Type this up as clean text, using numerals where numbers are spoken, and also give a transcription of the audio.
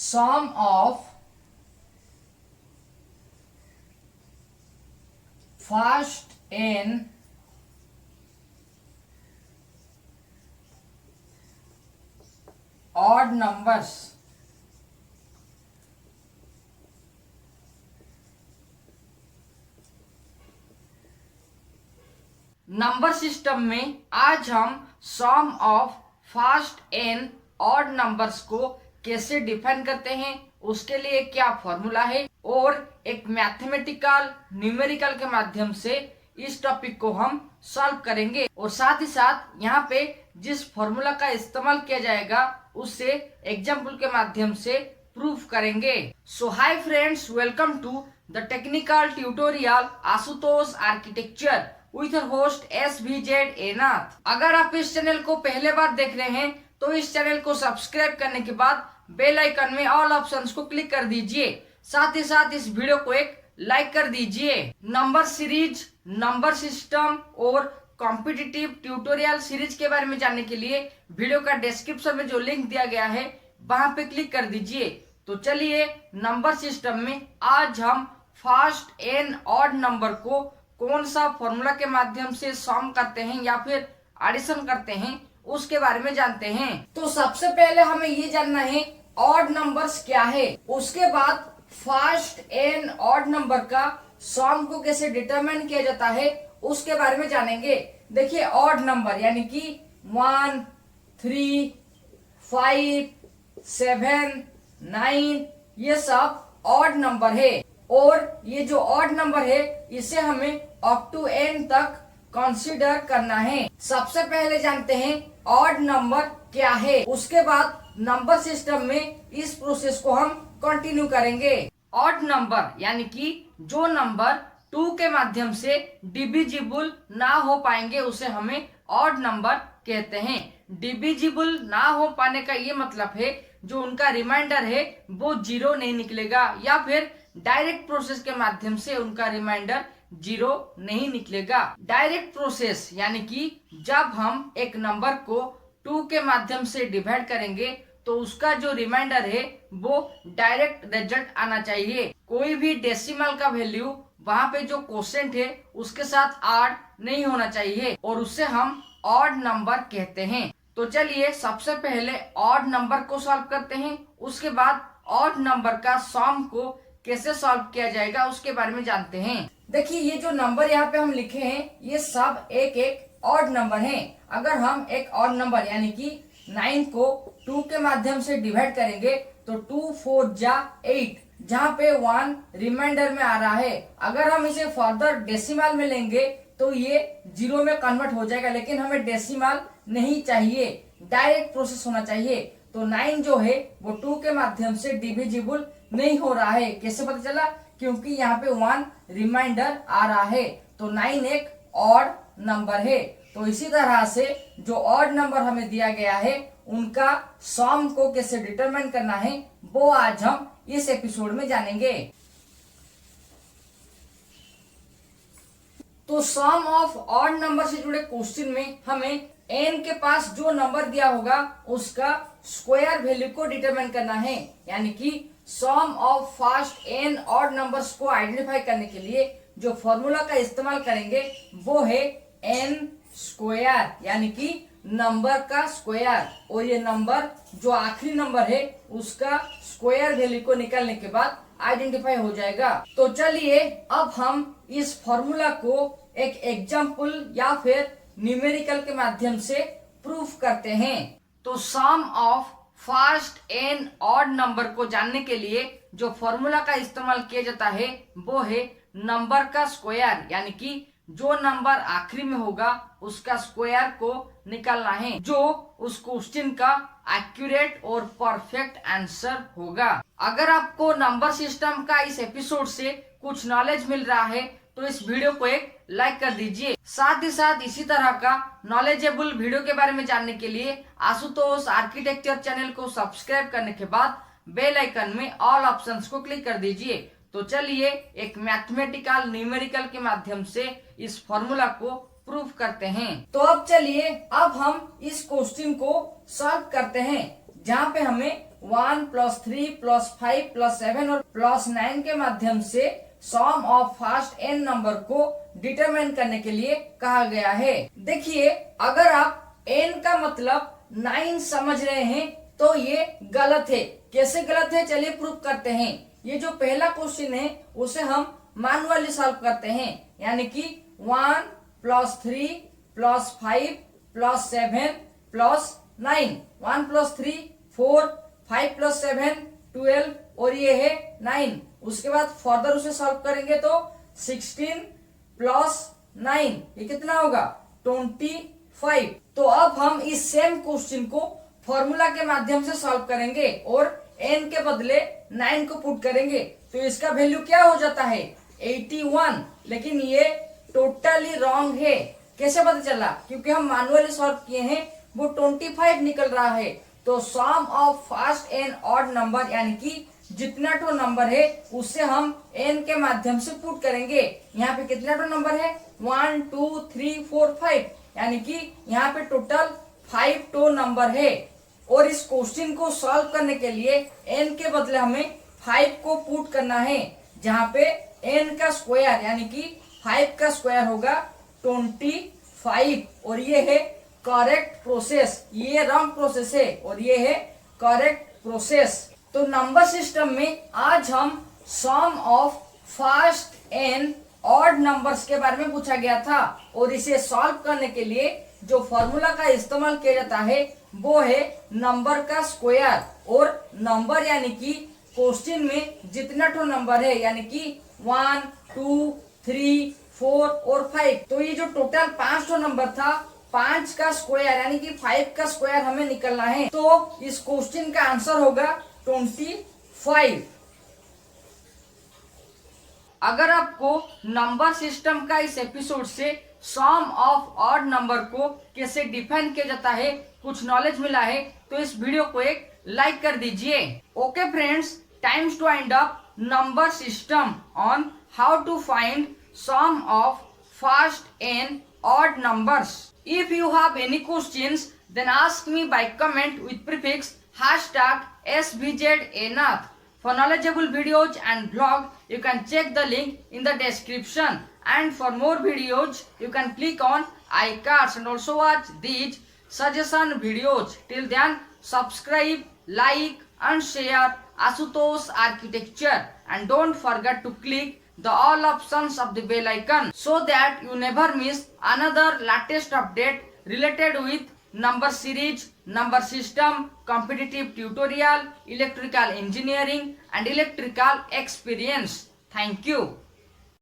Some of first n odd numbers number system में आज हम sum of first n odd numbers को कैसे डिफाइन करते हैं, उसके लिए क्या फॉर्मूला है और एक मैथमेटिकल न्यूमेरिकल के माध्यम से इस टॉपिक को हम सॉल्व करेंगे। और साथ ही साथ यहाँ पे जिस फॉर्मूला का इस्तेमाल किया जाएगा उससे एग्जाम्पल के माध्यम से प्रूफ करेंगे। So hi friends, welcome to the technical tutorial Ashutosh architecture with host SVZ एनाथ। अगर आप इस चैनल को पहले बार देख रहे हैं तो इस चैनल को सब्सक्राइब करने के बाद बेल आइकन में ऑल ऑप्शंस को क्लिक कर दीजिए। साथ ही साथ इस वीडियो को एक लाइक कर दीजिए। नंबर सीरीज, नंबर सिस्टम और कॉम्पिटिटिव ट्यूटोरियल सीरीज के बारे में जानने के लिए वीडियो का डिस्क्रिप्शन में जो लिंक दिया गया है वहां पे क्लिक कर दीजिए। तो चलिए नंबर सिस्टम में आज हम फर्स्ट n ऑड नंबर को कौन सा फॉर्मूला के माध्यम से सम करते हैं या फिर एडिशन करते हैं उसके बारे में जानते हैं। तो सबसे पहले हमें ये जानना है ऑड नंबर्स क्या है, उसके बाद फर्स्ट n ऑड नंबर का सम को कैसे डिटरमाइन किया जाता है उसके बारे में जानेंगे। देखिए ऑड नंबर यानी कि 1, 3, 5, 7, 9 ये सब ऑड नंबर है। और ये जो ऑड नंबर है इसे हमें अप टू n तक कंसीडर करना है। सबसे पहले जानते हैं ऑड नंबर क्या है, उसके बाद नंबर सिस्टम में इस प्रोसेस को हम कंटिन्यू करेंगे। ऑड नंबर यानी कि जो नंबर 2 के माध्यम से डिविजिबल ना हो पाएंगे उसे हमें ऑड नंबर कहते हैं। डिविजिबल ना हो पाने का ये मतलब है जो उनका रिमाइंडर है वो 0 नहीं निकलेगा या फिर डायरेक्ट प्रोसेस के माध्यम से उनका रिमाइंडर 0 नहीं निकलेगा। डायरेक्ट प्रोसेस यानी कि जब हम एक नंबर को 2 के माध्यम से डिवाइड करेंगे तो उसका जो रिमाइंडर है वो डायरेक्ट रिजल्ट आना चाहिए। कोई भी डेसिमल का वैल्यू वहां पे जो कोसेंट है उसके साथ ऐड नहीं होना चाहिए और उससे हम ऑड नंबर कहते हैं। तो चलिए सबसे पहले ऑड नंबर को सॉल्व करते हैं, उसके बाद ऑड नंबर का सम को कैसे सॉल्व किया जाएगा उसके बारे में जानते हैं। देखिए ये जो नंबर यहाँ पे हम लिखे हैं ये सब एक एक ऑड नंबर हैं। अगर हम एक ऑड नंबर यानी कि 9 को 2 के माध्यम से डिवाइड करेंगे तो 2 4 जा 8, जहाँ पे 1 रिमाइंडर में आ रहा है। अगर हम इसे फर्दर डेसिमल में लेंगे तो ये 0 में कन्वर्ट हो जाएगा, लेकिन हमें डेसिमल नहीं चाहिए, डायरेक्ट प्रोसेस होना चाहिए। तो 9 जो है वो 2 के माध्यम से डिविजिबल नहीं हो रहा है। कैसे पता चला? क्योंकि यहाँ पे 1 रिमाइंडर आ रहा है। तो 9 एक ऑड नंबर है। तो इसी तरह से जो ऑड नंबर हमें दिया गया है उनका सम को कैसे डिटरमाइन करना है वो आज हम इस एपिसोड में जानेंगे। तो सम ऑफ ऑड नंबर से जुड़े क्वेश्चन में हमें n के पास जो नंबर दिया होगा उसका स्क्वायर वैल्यू को डिटरमाइन करना है। यानी कि sum of first n odd numbers को आइडेंटिफाई करने के लिए जो फॉर्मूला का इस्तेमाल करेंगे वो है n स्क्वायर, यानी कि नंबर का स्क्वायर। और ये नंबर जो आखिरी नंबर है उसका स्क्वायर वैल्यू को निकालने के बाद आइडेंटिफाई हो जाएगा। तो चलिए अब हम इस फॉर्मूला को एक एग्जाम्पल या फिर न्यूमेरिकल के माध्यम से प्रूफ करते हैं। तो sum of first n odd number को जानने के लिए जो फॉर्मूला का इस्तेमाल किया जाता है वो है नंबर का स्क्वायर, यानी कि जो नंबर आखिरी में होगा उसका स्क्वायर को निकालना है, जो उस क्वेश्चन का एक्यूरेट और परफेक्ट आंसर होगा। अगर आपको नंबर सिस्टम का इस एपिसोड से कुछ नॉलेज मिल रहा है तो इस वीडियो को एक लाइक कर दीजिए। साथ ही साथ इसी तरह का नॉलेजेबल वीडियो के बारे में जानने के लिए आशुतोष आर्किटेक्चर चैनल को सब्सक्राइब करने के बाद बेल आइकन में ऑल ऑप्शंस को क्लिक कर दीजिए। तो चलिए एक मैथमेटिकल न्यूमेरिकल के माध्यम से इस फॉर्मूला को प्रूफ करते हैं। तो अब चलिए अब हम इस क्वेश्चन को सॉल्व करते हैं, जहाँ पे हमें 1 प्लस 3 प्लस 5 प्लस 7 और प्लस 9 के माध्यम से सम ऑफ फर्स्ट n नंबर को डिटरमाइन करने के लिए कहा गया है। देखिए, अगर आप n का मतलब 9 समझ रहे हैं तो ये गलत है। कैसे गलत है, चलिए प्रूव करते हैं। ये जो पहला क्वेश्चन है उसे हम मैनुअली सॉल्व करते हैं, यानी कि 1 plus 3 plus 5 plus 7 plus 9, 1 plus 3 4, 5 plus 7 12 और ये है 9। उसके बाद फर्दर उसे सॉल्व करेंगे तो 16 प्लस 9 ये कितना होगा 25। तो अब हम इस सेम क्वेश्चन को फॉर्मूला के माध्यम से सॉल्व करेंगे और n के बदले 9 को पुट करेंगे तो इसका वैल्यू क्या हो जाता है 81। लेकिन ये टोटली रॉन्ग है। कैसे पता चला, क्योंकि हम मैनुअली सॉल्व किए हैं, वो 25 निकल रहा है। तो sum of first n odd number यानी कि जितना टो नंबर है उससे हम n के माध्यम से पुट करेंगे। यहाँ पे कितना टो नंबर है 1 2 3 4 5, यानी कि यहाँ पे टोटल 5 टो नंबर है। और इस क्वेश्चन को सॉल्व करने के लिए n के बदले हमें 5 को पुट करना है, जहाँ पे n का स्क्वायर यानी कि 5 का स्क्वायर होगा 25 और ये है करेक्ट प्रोसेस। ये रॉन्ग प्रोसेस है और ये है करेक्ट प्रोसेस। तो नंबर सिस्टम में आज हम sum of first n odd numbers के बारे में पूछा गया था और इसे सॉल्व करने के लिए जो फॉर्मूला का इस्तेमाल किया जाता है वो है नंबर का स्क्वायर। और नंबर यानी कि क्वेश्चन में जितना टो नंबर है, यानी कि 1 2 3 4 और 5, तो ये जो टोटल 5 टो नंबर था, 5 का स्क्वायर यानी कि 5 का स्क्वायर हमें निकलना है। तो इस क्वेश्चन का आंसर होगा 25। अगर आपको नंबर सिस्टम का इस एपिसोड से सम ऑफ ऑड नंबर को कैसे डिफाइन किया जाता है कुछ नॉलेज मिला है तो इस वीडियो को एक लाइक कर दीजिए। Okay friends, times to end up number system on how to find sum of first and odd numbers. If you have any questions, then ask me by comment with prefix #SVZAnath. For knowledgeable videos and blog, you can check the link in the description. And for more videos, you can click on iCards and also watch these suggestion videos. Till then, subscribe, like and share Asutosh Architecture. And don't forget to click the all options of the bell icon so that you never miss another latest update related with number series, number system, competitive tutorial, electrical engineering and electrical experience. Thank you.